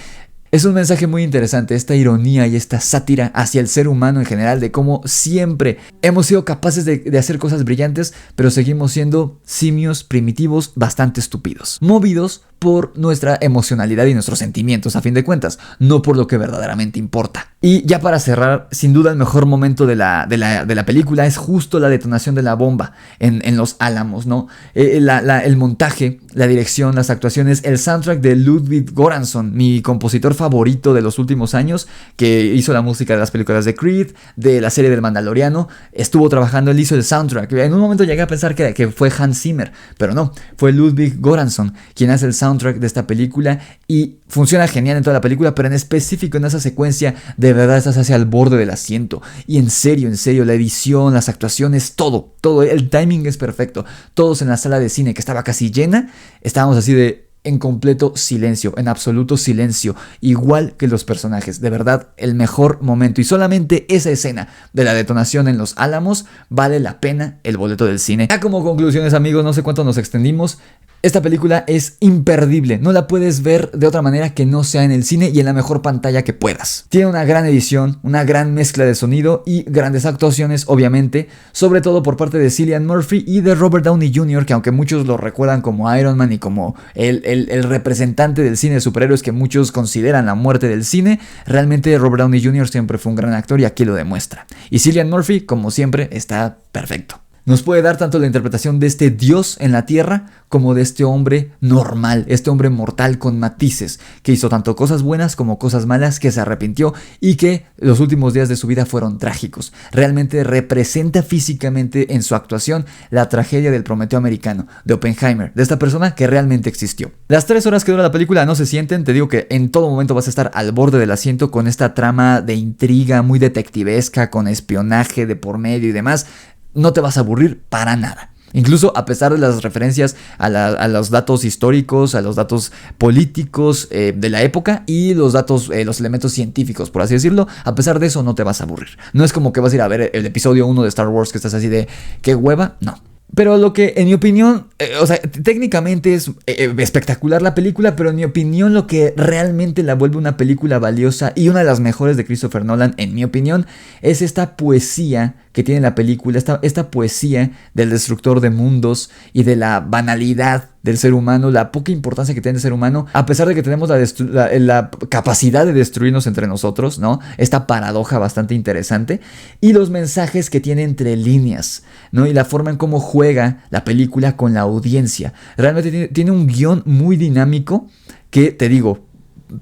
Es un mensaje muy interesante, esta ironía y esta sátira hacia el ser humano en general, de cómo siempre hemos sido capaces de hacer cosas brillantes, pero seguimos siendo simios primitivos bastante estúpidos, movidos por nuestra emocionalidad y nuestros sentimientos, a fin de cuentas, no por lo que verdaderamente importa. Y ya para cerrar, sin duda el mejor momento de la película es justo la detonación de la bomba en Los Álamos, ¿no? El montaje, la dirección, las actuaciones, el soundtrack de Ludwig Göransson, mi compositor favorito de los últimos años, que hizo la música de las películas de Creed, de la serie del Mandaloriano, estuvo trabajando, él hizo el soundtrack. En un momento llegué a pensar que fue Hans Zimmer, pero no, fue Ludwig Göransson quien hace el soundtrack de esta película, y funciona genial en toda la película, pero en específico en esa secuencia de verdad estás hacia el borde del asiento. Y en serio, la edición, las actuaciones, todo, el timing es perfecto. Todos en la sala de cine, que estaba casi llena, estábamos así en completo silencio, en absoluto silencio, igual que los personajes. De verdad, el mejor momento, y solamente esa escena de la detonación en Los Álamos vale la pena el boleto del cine. Ya como conclusiones, amigos, no sé cuánto nos extendimos. Esta película es imperdible, no la puedes ver de otra manera que no sea en el cine y en la mejor pantalla que puedas. Tiene una gran edición, una gran mezcla de sonido y grandes actuaciones, obviamente, sobre todo por parte de Cillian Murphy y de Robert Downey Jr., que aunque muchos lo recuerdan como Iron Man y como el representante del cine de superhéroes que muchos consideran la muerte del cine, realmente Robert Downey Jr. siempre fue un gran actor y aquí lo demuestra. Y Cillian Murphy, como siempre, está perfecto. Nos puede dar tanto la interpretación de este dios en la tierra como de este hombre normal, este hombre mortal con matices, que hizo tanto cosas buenas como cosas malas, que se arrepintió y que los últimos días de su vida fueron trágicos. Realmente representa físicamente en su actuación la tragedia del Prometeo americano, de Oppenheimer, de esta persona que realmente existió. Las 3 horas que dura la película no se sienten, te digo que en todo momento vas a estar al borde del asiento con esta trama de intriga muy detectivesca, con espionaje de por medio y demás. No te vas a aburrir para nada. Incluso a pesar de las referencias a los datos históricos, a los datos políticos de la época y los datos, los elementos científicos, por así decirlo, a pesar de eso no te vas a aburrir. No es como que vas a ir a ver el episodio 1 de Star Wars que estás así de ¿qué hueva? No. Pero lo que en mi opinión, técnicamente es espectacular la película, pero en mi opinión lo que realmente la vuelve una película valiosa y una de las mejores de Christopher Nolan, en mi opinión, es esta poesía que tiene la película, esta poesía del destructor de mundos y de la banalidad del ser humano, la poca importancia que tiene el ser humano, a pesar de que tenemos la capacidad de destruirnos entre nosotros, ¿no? Esta paradoja bastante interesante, y los mensajes que tiene entre líneas, ¿no? Y la forma en cómo juega la película con la audiencia. Realmente tiene un guión muy dinámico que, te digo,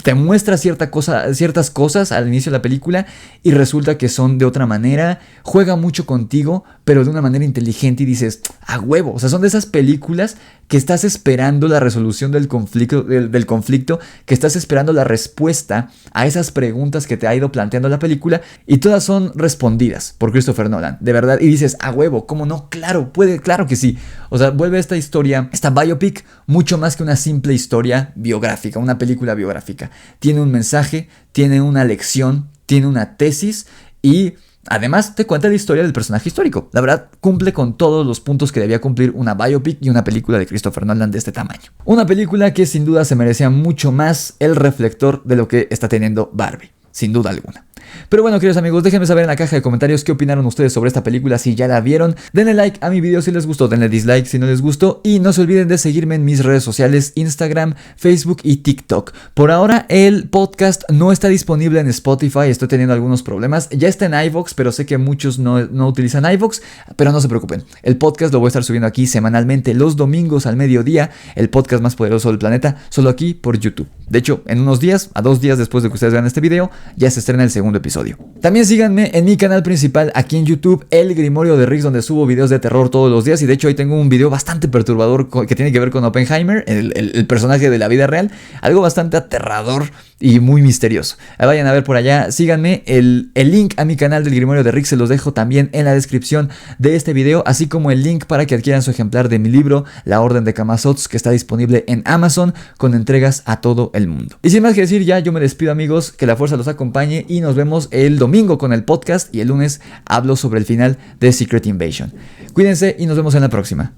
te muestra ciertas cosas al inicio de la película y resulta que son de otra manera. Juega mucho contigo, pero de una manera inteligente y dices, a huevo. O sea, son de esas películas que estás esperando la resolución del conflicto, que estás esperando la respuesta a esas preguntas que te ha ido planteando la película, y todas son respondidas por Christopher Nolan, de verdad. Y dices, a huevo, ¿cómo no? Claro que sí. O sea, vuelve esta historia, esta biopic, mucho más que una simple historia biográfica, una película biográfica. Tiene un mensaje, tiene una lección, tiene una tesis y además te cuenta la historia del personaje histórico. La verdad, cumple con todos los puntos que debía cumplir una biopic y una película de Christopher Nolan de este tamaño. Una película que sin duda se merecía mucho más el reflector de lo que está teniendo Barbie, sin duda alguna. Pero bueno, queridos amigos, déjenme saber en la caja de comentarios qué opinaron ustedes sobre esta película, si ya la vieron. Denle like a mi video si les gustó, denle dislike si no les gustó, y no se olviden de seguirme en mis redes sociales, Instagram, Facebook y TikTok. Por ahora el podcast no está disponible en Spotify, estoy teniendo algunos problemas. Ya está en iVoox, pero sé que muchos no utilizan iVoox, pero no se preocupen. El podcast lo voy a estar subiendo aquí semanalmente los domingos al mediodía, el podcast más poderoso del planeta, solo aquí por YouTube. De hecho, en unos días, a 2 días después de que ustedes vean este video, ya se estrena el segundo episodio. También síganme en mi canal principal aquí en YouTube, El Grimorio de Riggs, donde subo videos de terror todos los días. Y de hecho hoy tengo un video bastante perturbador que tiene que ver con Oppenheimer, el personaje de la vida real. Algo bastante aterrador y muy misterioso. Vayan a ver por allá, síganme. El link a mi canal del Grimorio de Riggs se los dejo también en la descripción de este video, así como el link para que adquieran su ejemplar de mi libro, La Orden de Camazotz, que está disponible en Amazon con entregas a todo el mundo. Y sin más que decir, ya yo me despido, amigos, que la fuerza los acompañe y nos vemos el domingo con el podcast, y el lunes hablo sobre el final de Secret Invasion. Cuídense y nos vemos en la próxima.